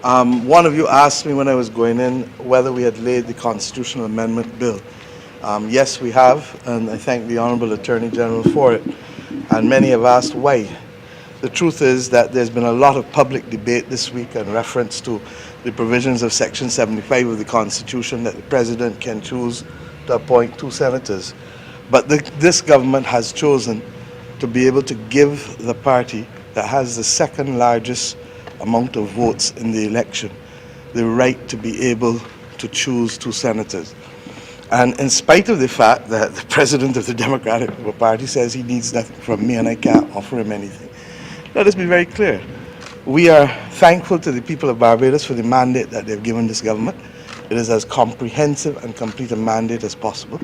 One of you asked me when I was going in whether we had laid the constitutional amendment bill. Yes, we have, and I thank the Honourable Attorney General for it. And many have asked why. The truth is that there's been a lot of public debate this week in reference to the provisions of Section 75 of the Constitution that the President can choose to appoint 2 senators. But this government has chosen to be able to give the party that has the second largest amount of votes in the election the right to be able to choose 2 senators. And in spite of the fact that the President of the Democratic Party says he needs nothing from me and I can't offer him anything, let us be very clear. We are thankful to the people of Barbados for the mandate that they've given this government. It is as comprehensive and complete a mandate as possible.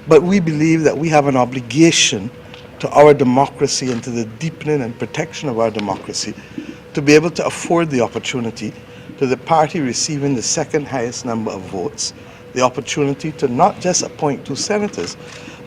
But we believe that we have an obligation to our democracy and to the deepening and protection of our democracy to be able to afford the opportunity to the party receiving the second highest number of votes, the opportunity to not just appoint 2 senators,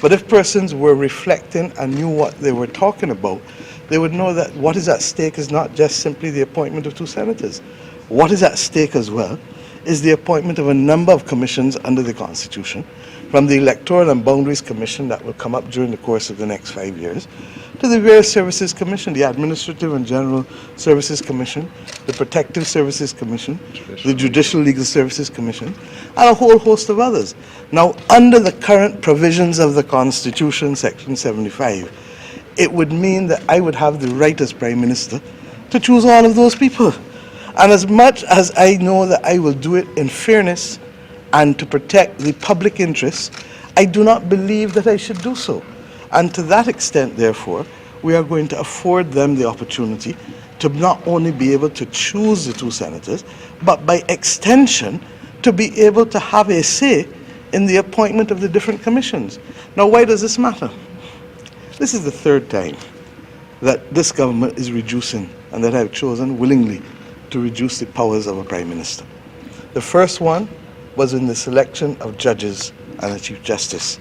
but if persons were reflecting and knew what they were talking about, they would know that what is at stake is not just simply the appointment of 2 senators. What is at stake as well is the appointment of a number of commissions under the Constitution, from the Electoral and Boundaries Commission that will come up during the course of the next 5 years, to the various services commission, the Administrative and General Services Commission, the Protective Services Commission, the Judicial Legal Services Commission, and a whole host of others. Now, under the current provisions of the Constitution, Section 75, it would mean that I would have the right as Prime Minister to choose all of those people. And as much as I know that I will do it in fairness and to protect the public interest, I do not believe that I should do so. And to that extent, therefore, we are going to afford them the opportunity to not only be able to choose the 2 senators, but by extension, to be able to have a say in the appointment of the different commissions. Now, why does this matter? This is the 3rd time that this government is reducing, and that I have chosen willingly to reduce the powers of a Prime Minister. The first one was in the selection of judges and a Chief Justice.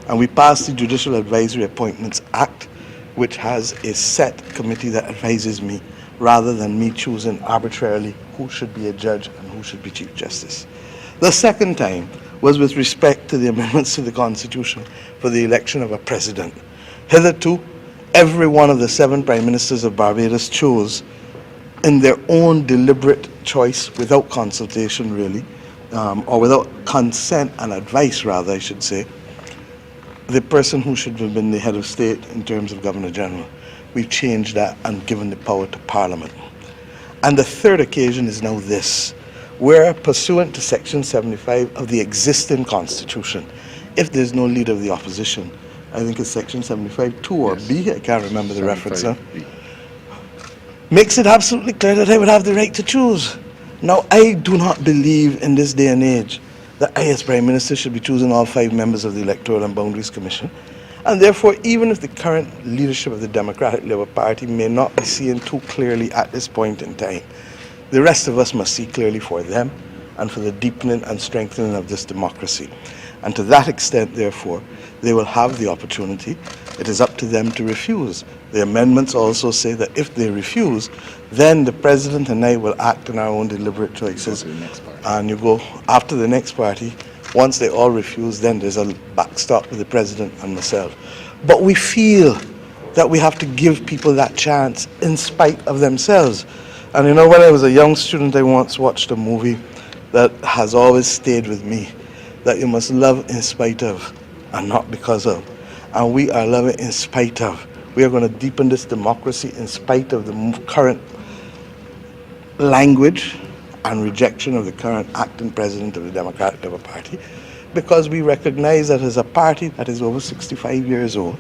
And we passed the Judicial Advisory Appointments Act, which has a set committee that advises me, rather than me choosing arbitrarily who should be a judge and who should be Chief Justice. The second time was with respect to the amendments to the Constitution for the election of a president. Hitherto, every one of the 7 Prime Ministers of Barbados chose, in their own deliberate choice, without consultation really, or without consent and advice rather, I should say, the person who should have been the head of state in terms of Governor General. We've changed that and given the power to Parliament. And the 3rd occasion is now this, where pursuant to Section 75 of the existing Constitution, if there's no leader of the opposition, I think it's Section 75(2) or B, I can't remember the reference now, makes it absolutely clear that I would have the right to choose. Now, I do not believe in this day and age that I as Prime Minister should be choosing all 5 members of the Electoral and Boundaries Commission. And therefore, even if the current leadership of the Democratic Labour Party may not be seeing too clearly at this point in time, the rest of us must see clearly for them and for the deepening and strengthening of this democracy. And to that extent, therefore, they will have the opportunity. It is up to them to refuse. The amendments also say that if they refuse, then the President and I will act on our own deliberate choices. And you go after the next party. Once they all refuse, then there's a backstop with the President and myself. But we feel that we have to give people that chance in spite of themselves. And you know, when I was a young student, I once watched a movie that has always stayed with me, that you must love in spite of and not because of. And we are loving in spite of. We are going to deepen this democracy in spite of the current language and rejection of the current acting president of the Democratic Labour Party, because we recognize that as a party that is over 65 years old,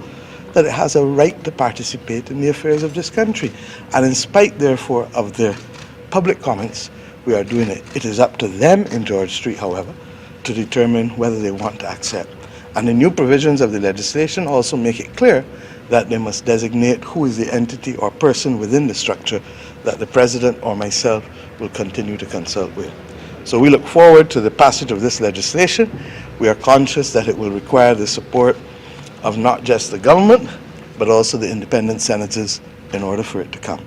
that it has a right to participate in the affairs of this country. And in spite, therefore, of their public comments, we are doing it. It is up to them in George Street, however, to determine whether they want to accept. And the new provisions of the legislation also make it clear that they must designate who is the entity or person within the structure that the President or myself will continue to consult with. So we look forward to the passage of this legislation. We are conscious that it will require the support of not just the government, but also the independent senators in order for it to come.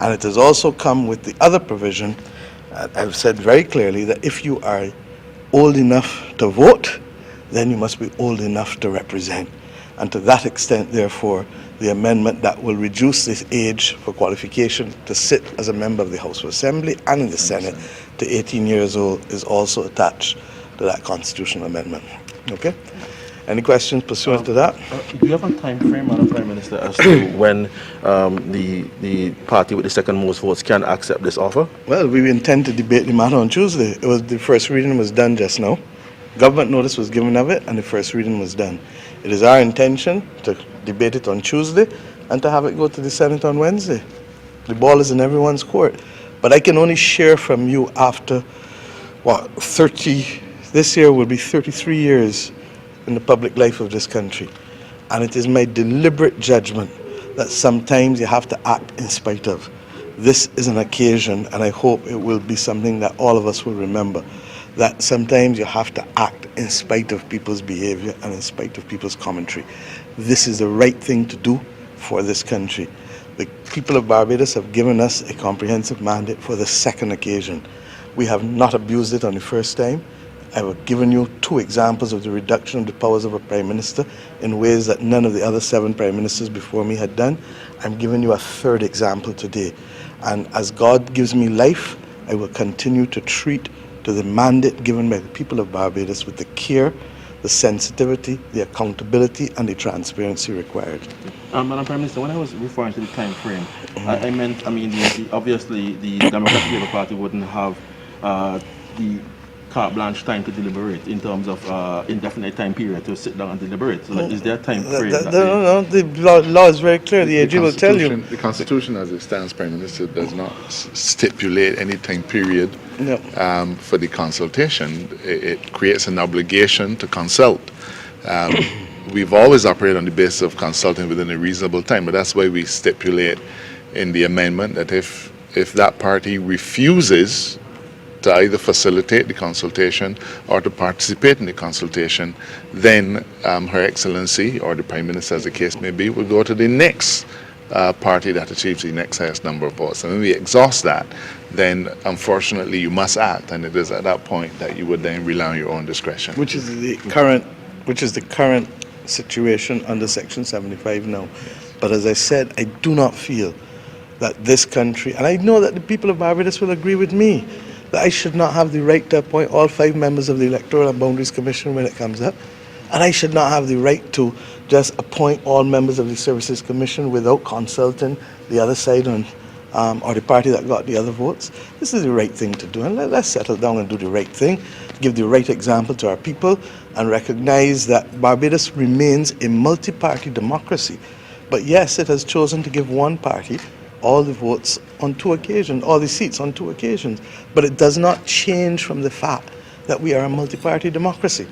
And it has also come with the other provision I've said very clearly that if you are old enough to vote, then you must be old enough to represent. And to that extent, therefore, the amendment that will reduce this age for qualification to sit as a member of the House of Assembly and in the Senate to 18 years old is also attached to that constitutional amendment. Okay? Any questions pursuant to that? Do you have a time frame, Madam Prime Minister, as to when the party with the second most votes can accept this offer? Well, we intend to debate the matter on Tuesday. It was the first reading was done just now. Government notice was given of it, and the first reading was done. It is our intention to debate it on Tuesday and to have it go to the Senate on Wednesday. The ball is in everyone's court. But I can only share from you after, this year will be 33 years in the public life of this country. And it is my deliberate judgment that sometimes you have to act in spite of. This is an occasion, and I hope it will be something that all of us will remember, that sometimes you have to act in spite of people's behavior and in spite of people's commentary. This is the right thing to do for this country. The people of Barbados have given us a comprehensive mandate for the second occasion. We have not abused it on the first time. I've given you 2 examples of the reduction of the powers of a Prime Minister in ways that none of the other 7 Prime Ministers before me had done. I'm giving you a 3rd example today. And as God gives me life, I will continue to treat to the mandate given by the people of Barbados with the care, the sensitivity, the accountability, and the transparency required. Madam Prime Minister, when I was referring to the time frame, obviously the Democratic Labour Party wouldn't have the carte blanche time to deliberate in terms of indefinite time period to sit down and deliberate. So is there a time frame? No, the law is very clear. The AG will tell you. The Constitution as it stands, Prime Minister, does not stipulate any time period for the consultation. It creates an obligation to consult. We've always operated on the basis of consulting within a reasonable time, but that's why we stipulate in the amendment that if that party refuses to either facilitate the consultation or to participate in the consultation, then Her Excellency, or the Prime Minister as the case may be, will go to the next party that achieves the next highest number of votes. And when we exhaust that, then unfortunately you must act, and it is at that point that you would then rely on your own discretion. Which is the current situation under Section 75 now. But as I said, I do not feel that this country, and I know that the people of Barbados will agree with me, that I should not have the right to appoint all 5 members of the Electoral and Boundaries Commission when it comes up. And I should not have the right to just appoint all members of the Services Commission without consulting the other side on, or the party that got the other votes. This is the right thing to do. And let's settle down and do the right thing, give the right example to our people, and recognize that Barbados remains a multi-party democracy. But yes, it has chosen to give one party all the votes on 2 occasions, all the seats on 2 occasions. But it does not change from the fact that we are a multi-party democracy.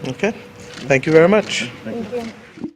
Okay? Thank you very much. Thank you.